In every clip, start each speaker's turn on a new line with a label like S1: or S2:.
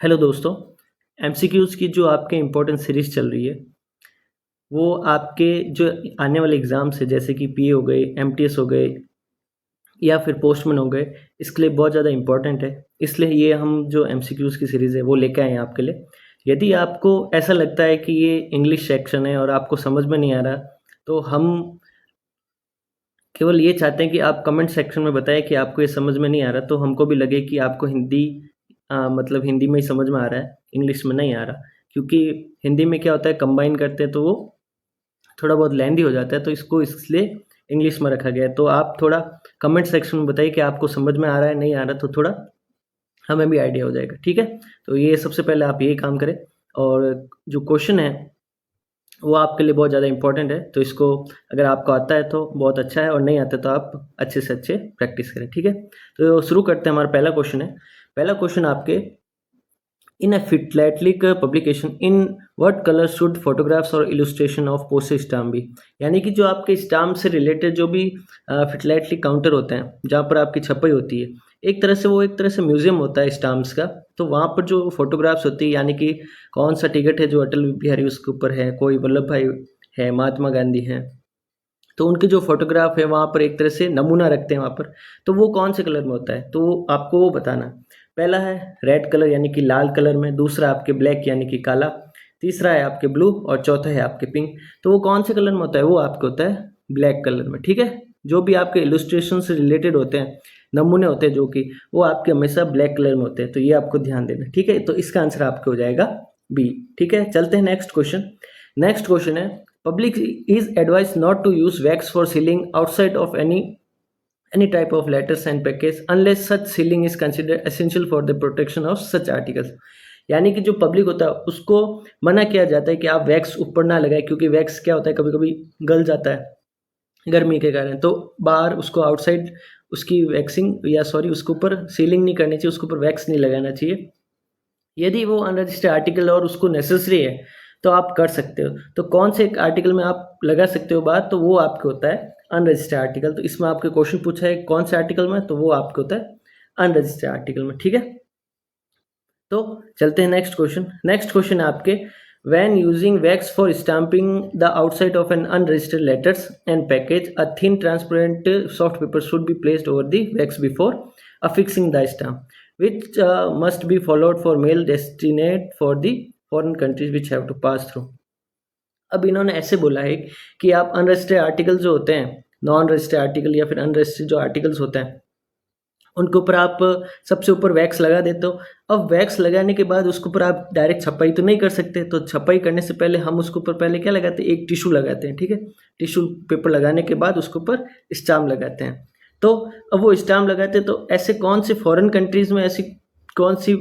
S1: Hello दोस्तों, MCQs की जो आपके इम्पोर्टेंट सीरीज़ चल रही है, वो आपके जो आने वाले एग्ज़ाम्स है जैसे कि पीए हो गए, एमटीएस हो गए या फिर पोस्टमैन हो गए, इसके लिए बहुत ज़्यादा इम्पोर्टेंट है। इसलिए ये हम जो एमसीक्यूज़ की सीरीज़ है वो लेके आए हैं आपके लिए। यदि आपको ऐसा लगता है कि ये इंग्लिश सेक्शन है और आपको समझ में नहीं आ रहा, तो हम केवल ये चाहते हैं कि आप कमेंट सेक्शन में बताएँ कि आपको ये समझ में नहीं आ रहा, तो हमको भी लगे कि आपको हिंदी मतलब हिंदी में ही समझ में आ रहा है, इंग्लिश में नहीं आ रहा। क्योंकि हिंदी में क्या होता है कंबाइन करते हैं तो वो थोड़ा बहुत लेंदी हो जाता है, तो इसको इसलिए इंग्लिश में रखा गया है। तो आप थोड़ा कमेंट सेक्शन में बताइए कि आपको समझ में आ रहा है, नहीं आ रहा, तो थोड़ा हमें भी आइडिया हो जाएगा, ठीक है? तो ये सबसे पहले आप ये काम करें और जो क्वेश्चन है वो आपके लिए बहुत ज़्यादा इम्पोर्टेंट है, तो इसको अगर आपको आता है तो बहुत अच्छा है और नहीं आता तो आप अच्छे से अच्छे प्रैक्टिस करें, ठीक है? तो शुरू करते हैं, हमारा पहला क्वेश्चन है। पहला क्वेश्चन आपके in a philatelic publication in what colour should photographs और illustration of postage stamp be? यानी कि जो आपके स्टाम्प से रिलेटेड जो भी फिलाटेलिक काउंटर होते हैं जहाँ पर आपकी छपाई होती है, एक तरह से वो एक तरह से म्यूजियम होता है स्टाम्प्स का। तो वहाँ पर जो फोटोग्राफ्स होती है यानी कि कौन सा टिकट है जो अटल बिहारी उसके ऊपर है, कोई वल्लभ भाई है, महात्मा गांधी है, तो उनके जो फोटोग्राफ है वहाँ पर एक तरह से नमूना रखते हैं वहाँ पर। तो वो कौन से कलर में होता है, तो वो आपको वो बताना है। पहला है रेड कलर यानी कि लाल कलर में, दूसरा आपके ब्लैक यानी कि काला, तीसरा है आपके ब्लू और चौथा है आपके पिंक। तो वो कौन से कलर में होता है, वो आपके होता है ब्लैक कलर में, ठीक है? जो भी आपके इलस्ट्रेशन से रिलेटेड होते हैं, नमूने होते हैं जो कि, वो आपके हमेशा ब्लैक कलर में होते हैं। तो ये आपको ध्यान देना, ठीक है? तो इसका आंसर आपके हो जाएगा बी, ठीक है? चलते हैं नेक्स्ट क्वेश्चन। नेक्स्ट क्वेश्चन है public is advised not to use wax for sealing outside of any type of letters and package unless such sealing is considered essential for the protection of such articles। यानी कि जो public होता है उसको मना किया जाता है कि आप वैक्स ऊपर ना लगाएं, क्योंकि वैक्स क्या होता है कभी कभी गल जाता है गर्मी के कारण। तो बाहर उसको आउटसाइड उसकी वैक्सिंग या सॉरी उसके ऊपर सीलिंग नहीं करनी चाहिए, उसके ऊपर वैक्स नहीं लगाना चाहिए। यदि वो अनरजिस्टर्ड आर्टिकल और उसको नेसेसरी है तो आप कर सकते हो। तो कौन से आर्टिकल में आप लगा सकते हो बात, तो वो आपके होता है अनरजिस्टर्ड आर्टिकल। तो इसमें आपके क्वेश्चन पूछा है कौन से आर्टिकल में, तो वो आपके होता है अनरजिस्टर्ड आर्टिकल में, ठीक है? तो चलते हैं नेक्स्ट क्वेश्चन। नेक्स्ट क्वेश्चन है आपके when using wax for stamping the outside of an unregistered letters and package, a thin transparent soft paper should be placed over the wax before affixing the stamp, which must be followed for mail destined for the foreign countries which have to pass through। अब इन्होंने ऐसे बोला है कि आप unregistered article जो होते हैं, नॉन रजिस्टर्ड आर्टिकल या फिर अनरजिस्टर्ड जो आर्टिकल्स होते हैं, उनके ऊपर आप सबसे ऊपर वैक्स लगा देते हो। अब वैक्स लगाने के बाद उसके ऊपर आप डायरेक्ट छपाई तो नहीं कर सकते, तो छपाई करने से पहले हम उसके ऊपर पहले क्या लगाते हैं, एक टिश्यू लगाते हैं, ठीक है? टिश्यू पेपर लगाने के बाद उसके ऊपर स्टाम्प लगाते हैं। तो अब वो स्टाम्प लगाते हैं, तो ऐसे कौन से फॉरेन कंट्रीज़ में ऐसी कौन सी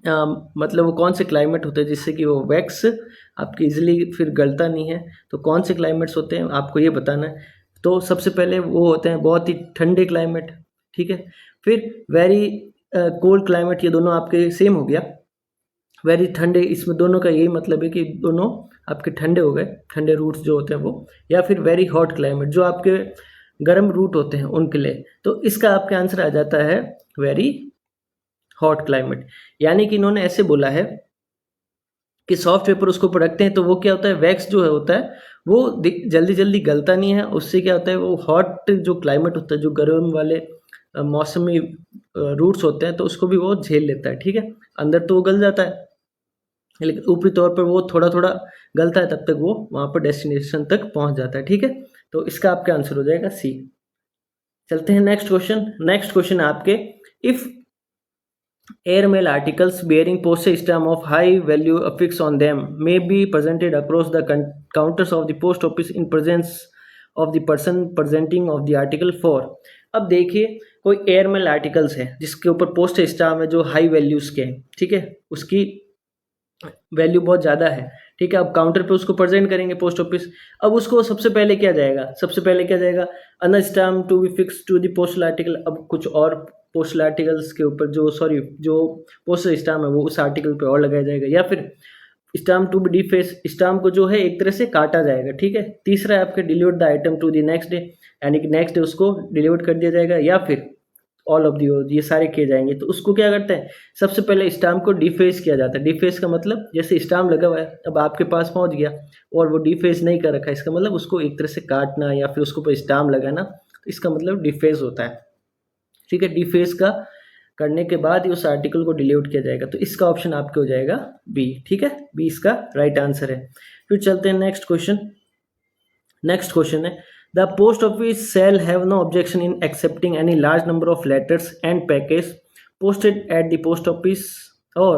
S1: मतलब वो कौन से क्लाइमेट होते हैं जिससे कि वो वैक्स आपकी इजीली फिर गलता नहीं है, तो कौन से क्लाइमेट्स होते हैं आपको ये बताना है। तो सबसे पहले वो होते हैं बहुत ही ठंडे क्लाइमेट, ठीक है? फिर वेरी कोल्ड क्लाइमेट, ये दोनों आपके सेम हो गया। वेरी ठंडे, इसमें दोनों का यही मतलब है कि दोनों आपके ठंडे हो गए, ठंडे रूट्स जो होते हैं वो। या फिर वेरी हॉट क्लाइमेट, जो आपके गर्म रूट होते हैं उनके लिए। तो इसका आपका आंसर आ जाता है वेरी हॉट क्लाइमेट। यानी कि इन्होंने ऐसे बोला है कि सॉफ्ट पेपर उसको ऊपर रखते हैं तो वो क्या होता है, वैक्स जो है होता है वो जल्दी जल्दी गलता नहीं है। उससे क्या होता है, वो हॉट जो क्लाइमेट होता है, जो गर्म वाले मौसमी रूट्स होते हैं, तो उसको भी वो झेल लेता है, ठीक है? अंदर तो वो गल जाता है लेकिन ऊपरी तौर पर वो थोड़ा थोड़ा गलता है, तब तक वो वहाँ पर डेस्टिनेशन तक पहुँच जाता है, ठीक है? तो इसका आपका आंसर हो जाएगा सी। चलते हैं नेक्स्ट क्वेश्चन। नेक्स्ट क्वेश्चन है आपके if airmail articles bearing postage stamp of high value affixed on them may be presented across the counters of the post office in presence of the person presenting of the article for। अब देखिए कोई airmail articles है जिसके ऊपर post stamp है जो high values के हैं, ठीक है? उसकी वैल्यू बहुत ज़्यादा है, ठीक है? अब काउंटर पे उसको प्रेजेंट करेंगे पोस्ट ऑफिस। अब उसको सबसे पहले क्या जाएगा, सबसे पहले क्या जाएगा, an stamp to be fix to the postal article. अब कुछ और पोस्टल आर्टिकल्स के ऊपर जो पोस्टल स्टाम्प है वो उस आर्टिकल पे और लगाया जाएगा, या फिर stamp to be deface, stamp को जो है एक तरह से काटा जाएगा, ठीक है? तीसरा है आपके deliver the item to the next day, यानी कि नेक्स्ट डे उसको डिलीवर कर दिया जाएगा, या फिर ऑल ऑफ दी ये सारे किए जाएंगे। तो उसको क्या करते हैं, सबसे पहले स्टाम्प को डिफेस किया जाता है। डिफेस का मतलब जैसे स्टाम्प लगा हुआ है, अब आपके पास पहुंच गया और वो डिफेस नहीं कर रखा है, इसका मतलब उसको एक तरह से काटना या फिर उसको स्टाम्प लगाना, तो इसका मतलब डिफेस होता है। ठीक है, डिफेस का करने के बाद ही उस आर्टिकल को डिलीट किया जाएगा। तो इसका ऑप्शन आपके हो जाएगा बी। ठीक है, बी इसका राइट आंसर है। फिर चलते हैं नेक्स्ट क्वेश्चन। नेक्स्ट क्वेश्चन है, the post office shall have no objection in accepting any large number of letters and package posted at the post office और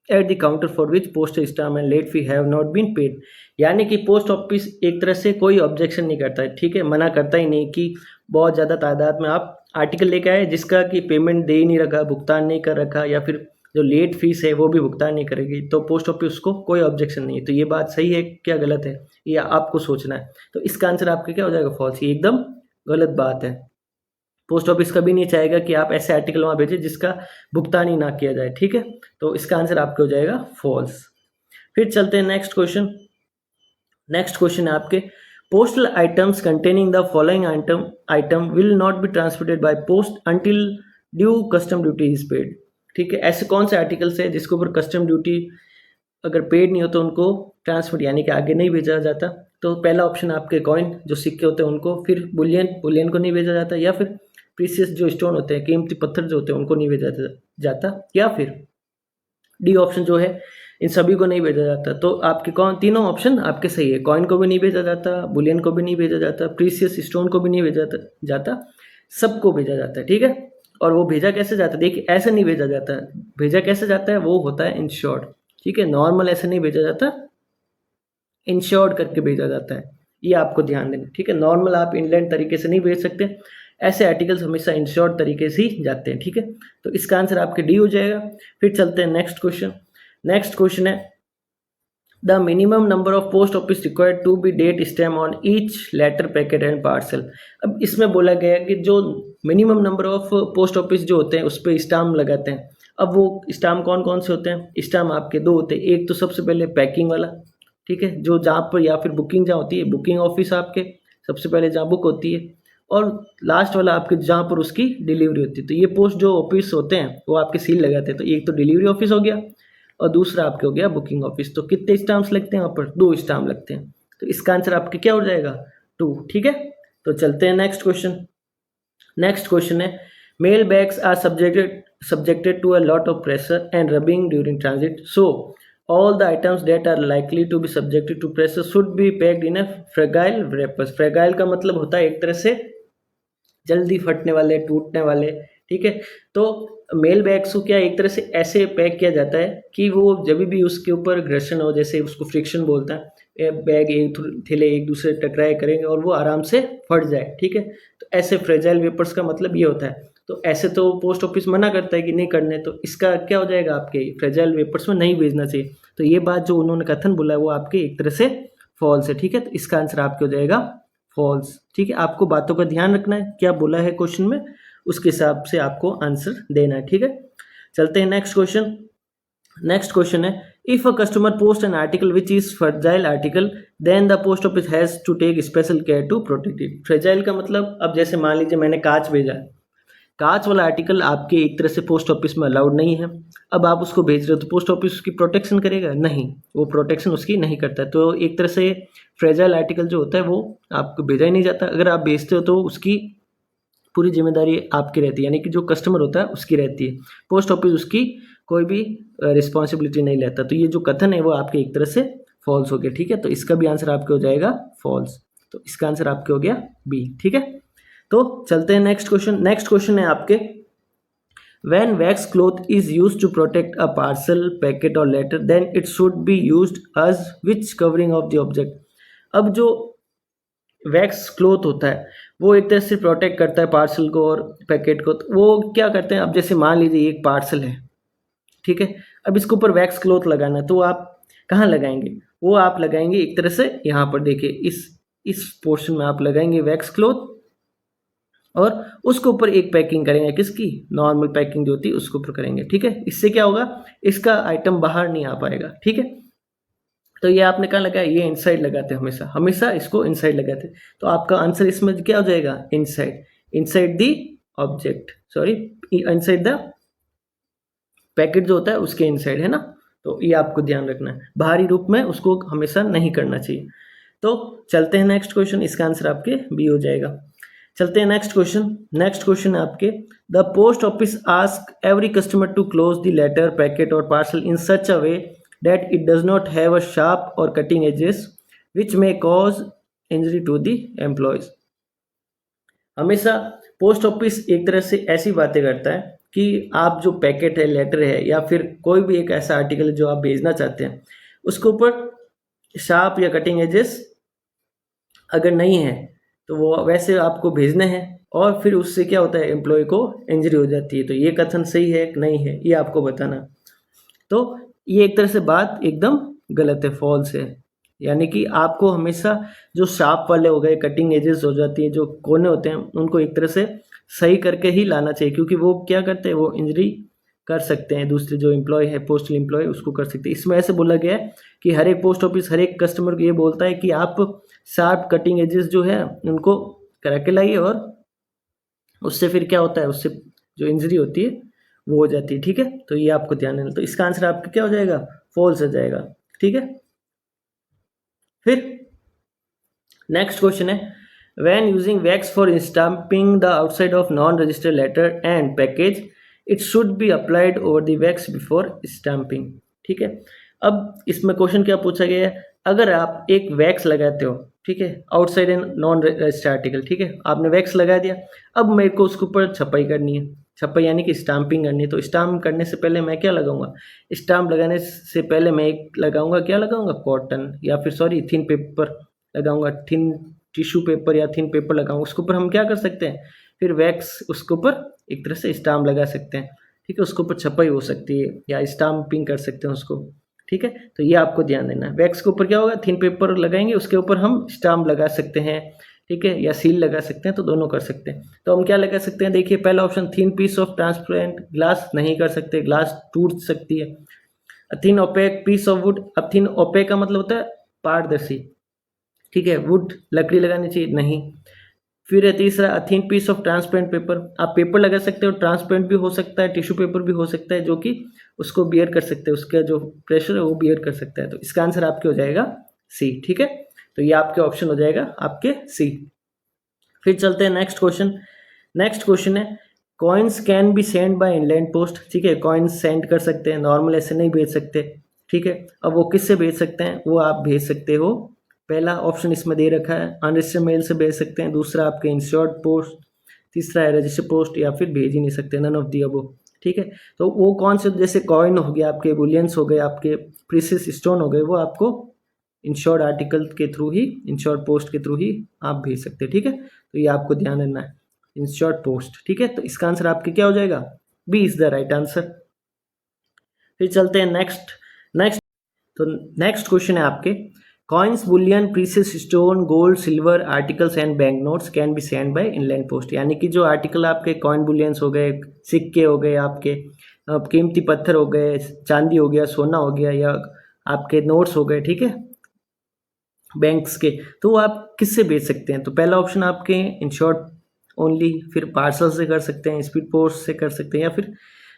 S1: at the counter for which postage stamp and late fee have not been paid. यानी कि post office एक तरह से कोई objection नहीं करता है, ठीक है, मना करता ही नहीं कि बहुत ज़्यादा तादाद में आप आर्टिकल लेके आए जिसका कि पेमेंट दे ही नहीं रखा, भुगतान नहीं कर रखा, या फिर जो लेट फीस है वो भी भुगतान नहीं करेगी, तो पोस्ट ऑफिस को कोई ऑब्जेक्शन नहीं है। तो ये बात सही है क्या गलत है, ये आपको सोचना है। तो इसका आंसर आपका क्या हो जाएगा, फॉल्स। ये एकदम गलत बात है। पोस्ट ऑफिस कभी नहीं चाहेगा कि आप ऐसे आर्टिकल वहाँ भेजें जिसका भुगतान ही ना किया जाए। ठीक है, तो इसका आंसर आपका हो जाएगा फॉल्स। फिर चलते हैं नेक्स्ट क्वेश्चन। नेक्स्ट क्वेश्चन है आपके, postal items containing the following item will not be transported by post until due custom duty is paid. ठीक है, ऐसे कौन से आर्टिकल्स है जिसके ऊपर कस्टम ड्यूटी अगर पेड नहीं हो तो उनको ट्रांसपोर्ट यानी कि आगे नहीं भेजा जाता। तो पहला ऑप्शन आपके कॉइन जो सिक्के होते हैं उनको, फिर बुलियन को नहीं भेजा जाता, या फिर प्रीसियस जो स्टोन होते हैं, कीमती पत्थर जो होते हैं उनको नहीं भेजा जाता, या फिर डी ऑप्शन जो है इन सभी को नहीं भेजा जाता। तो आपके कौन तीनों ऑप्शन आपके सही है। कॉइन को भी नहीं भेजा जाता, बुलियन को भी नहीं भेजा जाता, प्रीसियस स्टोन को भी नहीं भेजा जाता, सबको भेजा जाता है। ठीक है, और वो भेजा कैसे जाता है, देखिए ऐसे नहीं भेजा जाता है। भेजा कैसे जाता है, वो होता है इंश्योर्ड। ठीक है, नॉर्मल ऐसे नहीं भेजा जाता, इंश्योर्ड करके भेजा जाता है, ये आपको ध्यान देना। ठीक है, नॉर्मल आप इनलैंड तरीके से नहीं भेज सकते, ऐसे आर्टिकल्स हमेशा इंश्योर्ड तरीके से ही जाते हैं। ठीक है, तो इसका आंसर आपके डी हो जाएगा। फिर चलते हैं नेक्स्ट क्वेश्चन। नेक्स्ट क्वेश्चन है, the minimum number of post office required to be date stamp on each letter packet and parcel. अब इसमें बोला गया है कि जो minimum number of post office जो होते हैं उस पर स्टाम्प लगाते हैं। अब वो स्टाम्प कौन कौन से होते हैं, स्टाम्प आपके दो होते हैं। एक तो सबसे पहले पैकिंग वाला, ठीक है, जो जहाँ पर या फिर बुकिंग जहाँ होती है, बुकिंग ऑफिस आपके सबसे पहले जहाँ बुक होती है, और लास्ट वाला आपके जहाँ पर उसकी डिलीवरी होती है। तो ये पोस्ट जो ऑफिस होते हैं वो आपके सील लगाते हैं। तो एक तो डिलीवरी ऑफिस हो गया और दूसरा आपके हो गया बुकिंग ऑफिस। तो कितने स्टाम्प्स लगते हैं वहाँ पर, 2 स्टाम्प लगते हैं। तो इसका आंसर आपके क्या हो जाएगा, 2। ठीक है, तो चलते हैं नेक्स्ट क्वेश्चन। नेक्स्ट क्वेश्चन है, mail bags are subjected to a lot of pressure and rubbing during transit, so all the items that are likely to be subjected to pressure should be packed in a fragile wrappers। fragile का मतलब होता है एक तरह से जल्दी फटने वाले, टूटने वाले। ठीक है, तो मेल बैग्स को क्या एक तरह से ऐसे पैक किया जाता है कि वो जब भी उसके ऊपर घर्षण हो, जैसे उसको फ्रिक्शन बोलता है, बैग एक थैले एक दूसरे टकराए करेंगे और वो आराम से फट जाए। ठीक है, तो ऐसे फ्रेजाइल वेपर्स का मतलब ये होता है। तो ऐसे तो पोस्ट ऑफिस मना करता है कि नहीं करने, तो इसका क्या हो जाएगा, आपके फ्रेजाइल वेपर्स में नहीं भेजना चाहिए। तो ये बात जो उन्होंने कथन बोला है वो आपके एक तरह से फॉल्स है। ठीक है, तो इसका आंसर आपके हो जाएगा फॉल्स। ठीक है, आपको बातों का ध्यान रखना है, क्या बोला है क्वेश्चन में उसके हिसाब से आपको आंसर देना है। ठीक है, चलते हैं नेक्स्ट क्वेश्चन। नेक्स्ट क्वेश्चन है, if a customer post an article which is fragile article then the post office has to take special care to protect it. Fragile का मतलब, अब जैसे मान लीजिए मैंने कांच भेजा है, कांच वाला आर्टिकल आपके एक तरह से पोस्ट ऑफिस में अलाउड नहीं है। अब आप उसको भेज रहे हो तो पोस्ट ऑफिस उसकी प्रोटेक्शन करेगा, नहीं, वो प्रोटेक्शन उसकी नहीं करता। तो एक तरह से फ्रेजाइल आर्टिकल जो होता है वो आपको भेजा ही नहीं जाता। अगर आप भेजते हो तो उसकी पूरी जिम्मेदारी आपकी रहती है, यानी कि जो कस्टमर होता है उसकी रहती है, पोस्ट ऑफिस उसकी कोई भी रिस्पॉन्सिबिलिटी नहीं लेता। तो ये जो कथन है वो आपके एक तरह से फॉल्स हो गया। ठीक है, तो इसका भी आंसर आपके हो जाएगा फॉल्स। तो इसका आंसर आपके हो गया बी। ठीक है, तो चलते हैं नेक्स्ट क्वेश्चन। नेक्स्ट क्वेश्चन है आपके, when wax cloth is used to protect a parcel packet और letter then it should be used as which covering of the object. अब जो वैक्स क्लॉथ होता है वो एक तरह से प्रोटेक्ट करता है पार्सल को और पैकेट को। तो वो क्या करते हैं, अब जैसे मान लीजिए एक पार्सल है, ठीक है, अब इसके ऊपर वैक्स क्लॉथ लगाना है, तो आप कहाँ लगाएंगे, वो आप लगाएंगे एक तरह से यहाँ पर, देखिए इस पोर्शन में आप लगाएंगे वैक्स क्लॉथ और उसके ऊपर एक पैकिंग करेंगे, किसकी, नॉर्मल पैकिंग जो होती है उसके ऊपर करेंगे। ठीक है, इससे क्या होगा, इसका आइटम बाहर नहीं आ पाएगा। ठीक है, तो ये आपने कहाँ लगाया, ये इनसाइड लगाते हैं, हमेशा इसको इनसाइड लगाते हैं। तो आपका आंसर इसमें क्या हो जाएगा, inside the object. Sorry inside the packet जो होता है उसके इनसाइड, है ना। तो ये आपको ध्यान रखना है, बाहरी रूप में उसको हमेशा नहीं करना चाहिए। तो चलते हैं नेक्स्ट क्वेश्चन, इसका आंसर आपके बी हो जाएगा। चलते हैं नेक्स्ट क्वेश्चन। नेक्स्ट क्वेश्चन है आपके, the post office ask every customer to close the letter, packet और parcel in such a way that it does not have a sharp और cutting edges which may cause injury to the employees. हमेशा post office एक तरह से ऐसी बातें करता है कि आप जो पैकेट है, लेटर है, या फिर कोई भी एक ऐसा आर्टिकल है जो आप भेजना चाहते हैं, उसके ऊपर शार्प या कटिंग एजेस अगर नहीं है तो वो वैसे आपको भेजने हैं, और फिर उससे क्या होता है, एम्प्लॉय को इंजरी हो जाती है। तो ये कथन सही है कि नहीं है, ये आपको बताना। तो ये एक तरह से बात एकदम गलत है, फॉल्स है। यानी कि आपको हमेशा जो शार्प वाले हो गए, कटिंग एजेस हो जाती है, जो कोने होते हैं, उनको एक तरह से सही करके ही लाना चाहिए, क्योंकि वो क्या करते हैं, वो इंजरी कर सकते हैं, दूसरे जो एम्प्लॉय है, पोस्टल एम्प्लॉय, उसको कर सकते हैं। इसमें ऐसे बोला गया है कि हर एक पोस्ट ऑफिस हर एक कस्टमर को ये बोलता है कि आप शार्प कटिंग एजेस जो है उनको करा के लाइए, और उससे फिर क्या होता है, उससे जो इंजरी होती है वो हो जाती है। ठीक है, तो ये आपको ध्यान देना। तो इसका आंसर आपका क्या हो जाएगा, फॉल्स हो जाएगा। ठीक है, फिर नेक्स्ट क्वेश्चन है, when using wax for stamping the outside of non registered letter and package it should be applied over the wax before stamping. ठीक है, अब इसमें क्वेश्चन क्या पूछा गया है, अगर आप एक वैक्स लगाते हो, ठीक है, outside and non registered article, ठीक है, आपने वैक्स लगा दिया, अब मेरे को उसके ऊपर छपाई करनी है, छपाई यानी कि स्टाम्पिंग करनी है। तो स्टाम्प करने से पहले मैं क्या लगाऊंगा, स्टाम्प लगाने से पहले मैं एक लगाऊंगा, क्या लगाऊंगा, कॉटन या फिर सॉरी थिन पेपर लगाऊंगा, थिन टिश्यू पेपर या थिन पेपर लगाऊंगा। उसके ऊपर हम क्या कर सकते हैं, फिर वैक्स उसके ऊपर एक तरह से स्टाम्प लगा सकते हैं। ठीक है, उसके ऊपर छपाई हो सकती है या स्टाम्पिंग कर सकते हैं उसको। ठीक है, तो ये आपको ध्यान देना है। वैक्स के ऊपर क्या होगा, थिन पेपर लगाएंगे, उसके ऊपर हम स्टाम्प लगा सकते हैं, ठीक है, या सील लगा सकते हैं, तो दोनों कर सकते हैं। तो हम क्या लगा सकते हैं, देखिए पहला option, thin piece of transparent glass, नहीं कर सकते, ग्लास टूट सकती है। Thin opaque piece of wood, अब थिन ओपेक का मतलब होता है पारदर्शी, ठीक है, वुड लकड़ी लगानी चाहिए, नहीं। फिर है तीसरा, thin piece of transparent paper, आप पेपर लगा सकते हो, ट्रांसपेरेंट भी हो सकता है, टिश्यू पेपर भी हो सकता है, जो कि उसको बियर कर सकते हैं, उसका जो प्रेशर है वो बियर कर सकता है। तो इसका आंसर आपके हो जाएगा सी। ठीक है, तो ये आपके ऑप्शन हो जाएगा आपके सी। फिर चलते हैं नेक्स्ट क्वेश्चन। नेक्स्ट क्वेश्चन है, coins can be send by inland post. ठीक है, कॉइन्स सेंड कर सकते हैं, नॉर्मल ऐसे नहीं भेज सकते। ठीक है, अब वो किससे भेज सकते हैं, वो आप भेज सकते हो, पहला ऑप्शन इसमें दे रखा है, अनरजिस्टर्ड मेल से भेज सकते हैं, दूसरा आपके इंश्योर्ड पोस्ट, तीसरा है रजिस्टर्ड पोस्ट, या फिर भेज ही नहीं सकते, नन ऑफ दी अबव। ठीक है, तो वो कौन से, जैसे कॉइन हो गया, आपके बुलियंस हो गए, आपके प्रीशियस स्टोन हो गए, वो आपको इंश्योर्ड आर्टिकल के थ्रू ही, इंश्योर्ड पोस्ट के थ्रू ही आप भेज सकते हैं। ठीक है, तो ये आपको ध्यान रखना है, इंश्योर्ड पोस्ट। ठीक है, तो इसका आंसर आपके क्या हो जाएगा, B is the right answer. फिर चलते हैं नेक्स्ट। तो नेक्स्ट क्वेश्चन है आपके, coins, bullion, precious stone, gold, silver articles and bank notes can be send by inland post. यानी कि जो आर्टिकल आपके कॉइन बुलियंस हो गए, सिक्के हो गए, आपके कीमती पत्थर हो गए, चांदी हो गया, सोना हो गया, या आपके नोट्स हो गए, ठीक है, बैंक्स के, तो आप किससे भेज सकते हैं। तो पहला ऑप्शन आपके इंश्योर्ड ओनली, फिर पार्सल से कर सकते हैं, स्पीड पोस्ट से कर सकते हैं, या फिर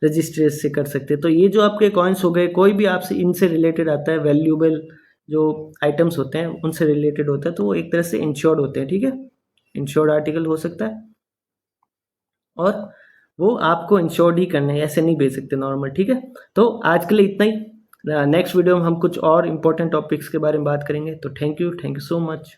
S1: रजिस्ट्रेशन से कर सकते हैं। तो ये जो आपके कॉइन्स हो गए, कोई भी आपसे इनसे रिलेटेड आता है, वैल्यूएबल जो आइटम्स होते हैं उनसे रिलेटेड होता है, तो वो एक तरह से इंश्योर्ड होते हैं। ठीक है, इंश्योर्ड आर्टिकल हो सकता है, और वो आपको इंश्योर्ड ही करने हैं, ऐसे नहीं भेज सकते नॉर्मल। ठीक है, तो आज के लिए इतना ही। नेक्स्ट वीडियो में हम कुछ और इंपॉर्टेंट टॉपिक्स के बारे में बात करेंगे। तो थैंक यू सो मच।